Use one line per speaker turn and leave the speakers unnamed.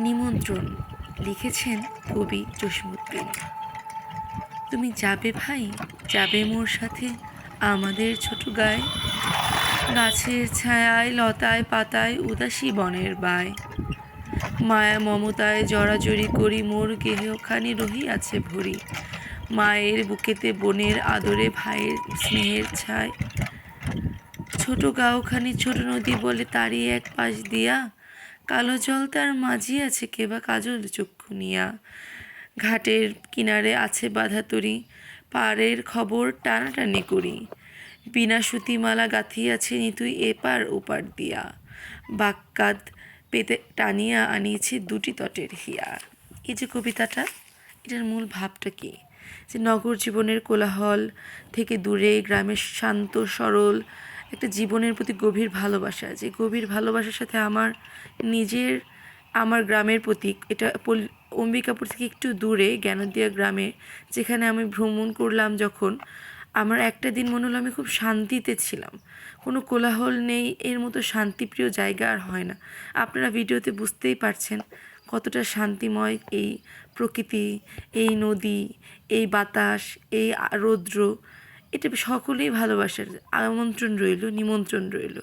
নিমন্ত্রণ লিখেছেন কবি জসীমউদ্দীন। তুমি যাবে ভাই, যাবে মোর সাথে আমাদের ছোট গায়ে, গাছের ছায়ায় লতায় পাতায় উদাসী বনের বায়, মায়া মমতায় জড়াজড়ি করি মোর গেহখানি রহিয়াছে ভরি, মায়ের বুকেতে বোনের আদরে ভাইয়ের স্নেহের ছায়, ছোট গাঁওখানি ছোট নদী বলে তারই এক পাশ দিয়া, কালো জল তার মাঝিয়াছে কেবা কাজল চক্ষু নিয়া, ঘাটের কিনারে আছে বাঁধা তরি, পাড়ের খবর টানাটানি করি, বিনা সুতিমালা গাঁথিয়াছে নিতুই এপার ওপার দিয়া, বাক্কাত পেতে টানিয়া আনিয়েছে দুটি তটের হিয়া। এই যে কবিতাটা, এটার মূল ভাবটা কি? যে নগর জীবনের কোলাহল থেকে দূরে গ্রামের শান্ত সরল একটা জীবনের প্রতি গভীর ভালোবাসা, যে গভীর ভালোবাসার সাথে আমার গ্রামের প্রতি, এটা অম্বিকাপুর থেকে একটু দূরে জ্ঞানদিয়া গ্রামে যেখানে আমি ভ্রমণ করলাম যখন, আমার একটা দিন মনে হলো আমি খুব শান্তিতে ছিলাম, কোনো কোলাহল নেই, এর মতো শান্তিপ্রিয় জায়গা আর হয় না। আপনারা ভিডিওতে বুঝতেই পারছেন কতটা শান্তিময় এই প্রকৃতি, এই নদী, এই বাতাস, এই রৌদ্র, এটা সকলেই ভালোবাসার। নিমন্ত্রণ রইল।